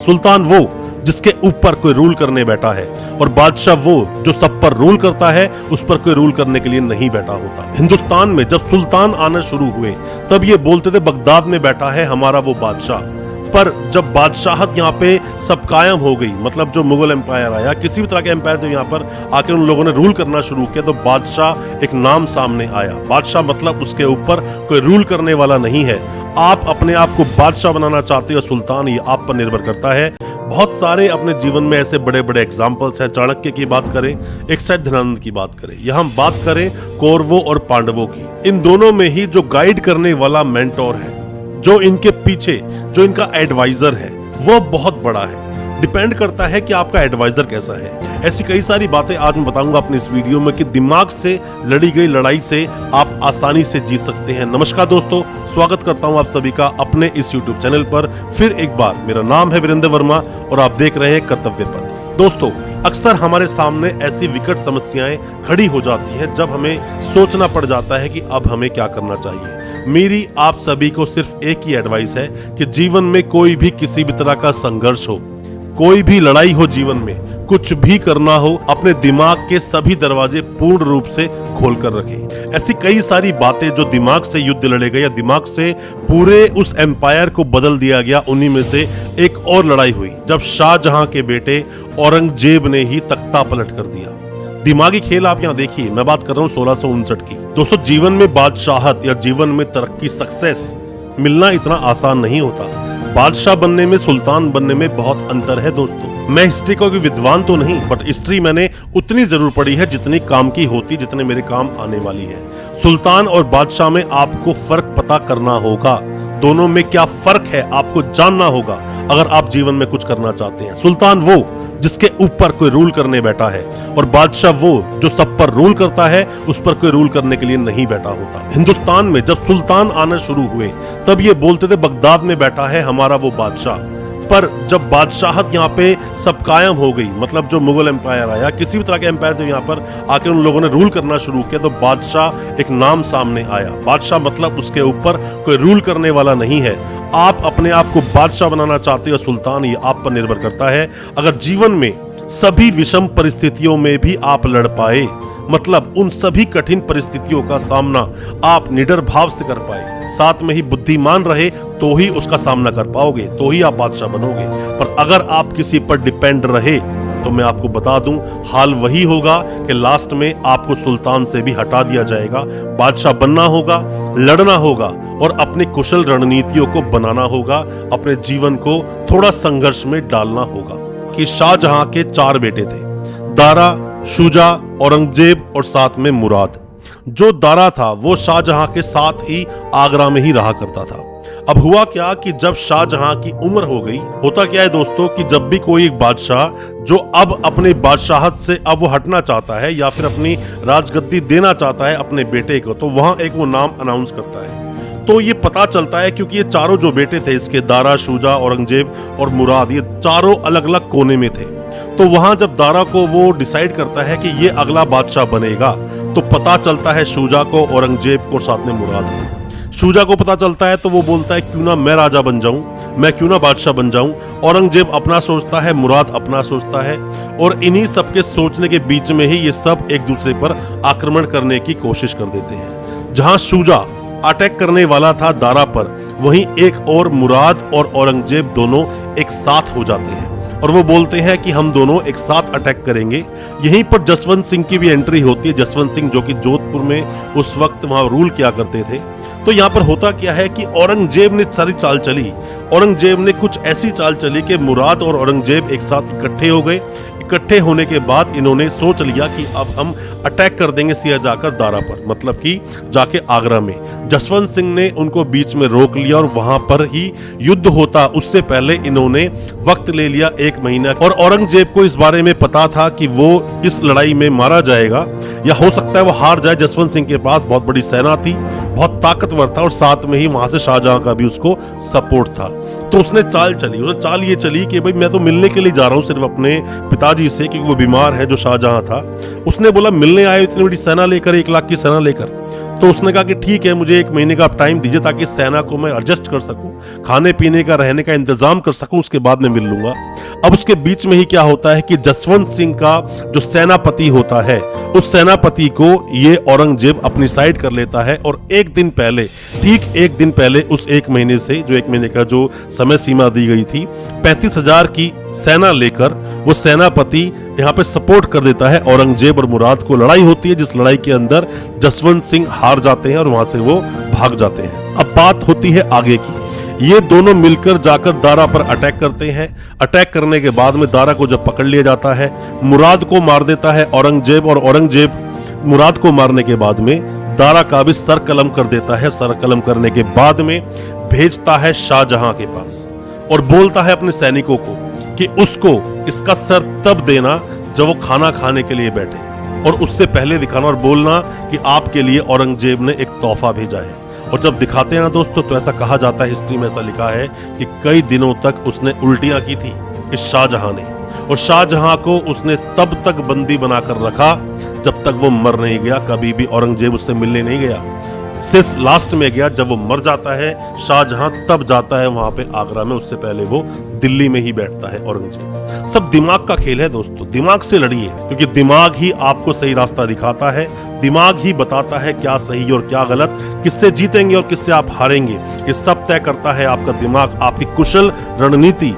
सुल्तान वो जिसके ऊपर कोई रूल करने बैठा है, और बादशाह वो जो सब पर रूल करता है, उस पर कोई रूल करने के लिए नहीं बैठा होता। हिंदुस्तान में जब सुल्तान आना शुरू हुए तब ये बोलते थे बगदाद में बैठा है हमारा वो बादशाह। पर जब बादशाहत यहाँ पे सब कायम हो गई, मतलब जो मुगल एम्पायर आया, किसी भी तरह के एम्पायर जब यहाँ पर आके उन लोगों ने रूल करना शुरू किया, तो बादशाह एक नाम सामने आया। बादशाह मतलब उसके ऊपर कोई रूल करने वाला नहीं है। आप अपने आप को बादशाह बनाना चाहते हो सुल्तान, ये आप पर निर्भर करता है। बहुत सारे अपने जीवन में ऐसे बड़े बड़े एग्जाम्पल्स हैं। चाणक्य की बात करें, एक साइड धनानंद की बात करें, यहाँ हम बात करें कौरवों और पांडवों की। इन दोनों में ही जो गाइड करने वाला मेंटोर है, जो इनके पीछे जो इनका एडवाइजर है, वो बहुत बड़ा है। डिपेंड करता है कि आपका एडवाइजर कैसा है। ऐसी कई सारी बातें आज मैं बताऊंगा अपनी इस वीडियो में कि दिमाग से लड़ी गई लड़ाई से आप आसानी से जीत सकते हैं। नमस्कार दोस्तों, स्वागत करता हूं आप सभी का अपने इस YouTube चैनल पर फिर एक बार। मेरा नाम है वीरेंद्र वर्मा और आप देख रहे हैं कर्तव्य पथ। दोस्तों, अक्सर हमारे सामने ऐसी विकट समस्याएं खड़ी हो जाती हैं जब हमें सोचना पड़ जाता है कि अब हमें क्या करना चाहिए। मेरी आप सभी को सिर्फ एक ही एडवाइस है कि जीवन में कोई भी किसी भी तरह का संघर्ष हो, कोई भी लड़ाई हो, जीवन में कुछ भी करना हो, अपने दिमाग के सभी दरवाजे पूर्ण रूप से खोलकर रखें। ऐसी कई सारी बातें जो दिमाग से युद्ध लड़े गए या दिमाग से पूरे उस एम्पायर को बदल दिया गया, उन्हीं में से एक और लड़ाई हुई जब शाहजहां के बेटे औरंगजेब ने ही तख्ता पलट कर दिया। दिमागी खेल आप यहाँ देखिए, मैं बात कर रहा हूँ 1659 की। दोस्तों, जीवन में बादशाहत या जीवन में तरक्की, सक्सेस मिलना इतना आसान नहीं होता। बादशाह बनने में, सुल्तान बनने में बहुत अंतर है दोस्तों। मैं हिस्ट्री का कोई विद्वान तो नहीं, बट हिस्ट्री मैंने उतनी जरूर पढ़ी है जितनी काम की होती, जितने मेरे काम आने वाली है। सुल्तान और बादशाह में आपको फर्क पता करना होगा। दोनों में क्या फर्क है आपको जानना होगा अगर आप जीवन में कुछ करना चाहते हैं। सुल्तान वो जिसके ऊपर कोई रूल करने बैठा है, और बादशाह वो जो सब पर रूल करता है, उस पर कोई रूल करने के लिए नहीं बैठा होता। हिंदुस्तान में जब सुल्तान आना शुरू हुए तब ये बोलते थे बगदाद में बैठा है हमारा वो बादशाह। पर जब बादशाहत यहाँ पे सब कायम हो गई, मतलब जो मुगल एम्पायर आया, किसी भी तरह के एम्पायर जब यहाँ पर आके उन लोगों ने रूल करना शुरू किया, तो बादशाह एक नाम सामने आया। बादशाह मतलब उसके ऊपर कोई रूल करने वाला नहीं है। आप अपने आप को बादशाह बनाना चाहते हो सुल्तान, ये आप पर निर्भर करता है। अगर जीवन में सभी विषम परिस्थितियों में भी आप लड़ पाए, मतलब उन सभी कठिन परिस्थितियों का सामना आप निडर भाव से कर पाए, साथ में ही बुद्धिमान रहे, तो ही उसका सामना कर पाओगे, तो ही आप बादशाह बनोगे। पर अगर आप किसी पर डिपेंड रहे तो मैं आपको बता दूं, हाल वही होगा कि लास्ट में आपको सुल्तान से भी हटा दिया जाएगा। बादशाह बनना होगा, लड़ना होगा और अपनी कुशल रणनीतियों को बनाना होगा। अपने जीवन को थोड़ा संघर्ष में डालना होगा। कि शाहजहां के 4 बेटे थे, दारा, शुजा, औरंगजेब और साथ में मुराद। जो दारा था वो शाहजहां के साथ ही आगरा में ही रहा करता था। अब हुआ क्या कि जब शाहजहां की उम्र हो गई, होता क्या है दोस्तों कि जब भी कोई एक बादशाह जो अब अपने बादशाहत से अब वो हटना चाहता है या फिर अपनी राजगद्दी देना चाहता है अपने बेटे को, तो वहां एक वो नाम अनाउंस करता है। तो ये पता चलता है क्योंकि ये चारों जो बेटे थे इसके, दारा, शुजा, औरंगजेब और मुराद, ये चारों अलग अलग कोने में थे। तो वहां जब दारा को वो डिसाइड करता है कि ये अगला बादशाह बनेगा, तो पता चलता है शुजा को, औरंगजेब को, साथ में मुराद को। शुजा को पता चलता है तो वो बोलता है क्यों ना मैं राजा बन जाऊं, मैं क्यों ना बादशाह बन जाऊं। औरंगजेब अपना सोचता है, मुराद अपना सोचता है, और इन्हीं सबके सोचने के बीच में ही ये सब एक दूसरे पर आक्रमण करने की कोशिश कर देते हैं। जहां शुजा अटैक करने वाला था दारा पर, वहीं एक और मुराद और औरंगजेब दोनों एक साथ हो जाते हैं और वो बोलते हैं कि हम दोनों एक साथ अटैक करेंगे। यहीं पर जसवंत सिंह की भी एंट्री होती है। जसवंत सिंह जो कि जोधपुर में उस वक्त वहां रूल किया करते थे। तो यहाँ पर होता क्या है कि औरंगजेब ने सारी चाल चली। औरंगजेब ने कुछ ऐसी चाल चली कि मुराद और औरंगजेब एक साथ इकट्ठे हो गए। इकट्ठे होने के बाद इन्होंने सोच लिया कि अब हम अटैक कर देंगे सीधा जाकर दारा पर, मतलब कि जाके आगरा में। जसवंत सिंह ने उनको बीच में रोक लिया और वहां पर ही युद्ध होता उससे पहले इन्होंने वक्त ले लिया 1 महीना। और औरंगजेब को इस बारे में पता था कि वो इस लड़ाई में मारा जाएगा या हो सकता है वो हार जाए। जसवंत सिंह के पास बहुत बड़ी सेना थी, बहुत ताकतवर था, और साथ में ही वहां से शाहजहां का भी उसको सपोर्ट था। तो उसने चाल चली, उसने चाल ये चली कि भाई मैं तो मिलने के लिए जा रहा हूँ सिर्फ अपने पिताजी से, क्योंकि वो बीमार है, जो शाहजहां था। उसने बोला मिलने आए इतनी बड़ी सेना लेकर, 1 लाख की सेना लेकर, तो उसने कहा कि ठीक है, मुझे 1 महीने का आप टाइम दीजिए ताकि सेना को मैं एडजस्ट कर सकूं, खाने पीने का रहने का इंतजाम कर सकूं, उसके बाद में मिल लूंगा। अब उसके बीच में ही क्या होता है कि जसवंत सिंह का जो सेनापति होता है, उस सेनापति को ये औरंगजेब अपनी साइड कर लेता है और एक दिन पहले, ठीक 1 दिन पहले, उस 1 महीने से, जो 1 महीने का जो समय सीमा दी गई थी, 35,000 की सेना लेकर वो सेनापति यहाँ पे सपोर्ट कर देता है औरंगजेब और मुराद को। लड़ाई होती है जिस लड़ाई के अंदर जसवंत सिंह हार जाते हैं और वहां से वो भाग जाते हैं। अब बात होती है आगे की। ये दोनों मिलकर जाकर दारा पर अटैक करते हैं। अटैक करने के बाद में दारा को जब पकड़ लिया जाता है, मुराद को मार देता है औरंगजेब, और औरंगजेब मुराद को मारने के बाद में दारा का भी सर कलम कर देता है। सर कलम करने के बाद में भेजता है शाहजहां के पास और बोलता है अपने सैनिकों को कि उसको इसका सर तब देना जब वो खाना खाने के लिए बैठे, और उससे पहले दिखाना और बोलना कि आपके लिए औरंगजेब ने एक तोहफा भेजा है। और जब दिखाते हैं ना दोस्तों, तो ऐसा कहा जाता है, हिस्ट्री में ऐसा लिखा है कि कई दिनों तक उसने उल्टियां की थी इस शाहजहां ने, और शाहजहां को उसने तब तक बंदी बनाकर रखा जब तक वो मर नहीं गया। कभी भी औरंगजेब उससे मिलने नहीं गया, सिर्फ लास्ट में गया जब वो मर जाता है शाहजहां, तब जाता है वहां पे आगरा में। उससे पहले वो दिल्ली में ही बैठता है औरंगजेब। सब दिमाग का खेल है दोस्तों, दिमाग से लड़िए, क्योंकि दिमाग ही आपको सही रास्ता दिखाता है, दिमाग ही बताता है क्या सही और क्या गलत, किससे जीतेंगे और किससे आप हारेंगे। ये सब तय करता है आपका दिमाग, आपकी कुशल रणनीति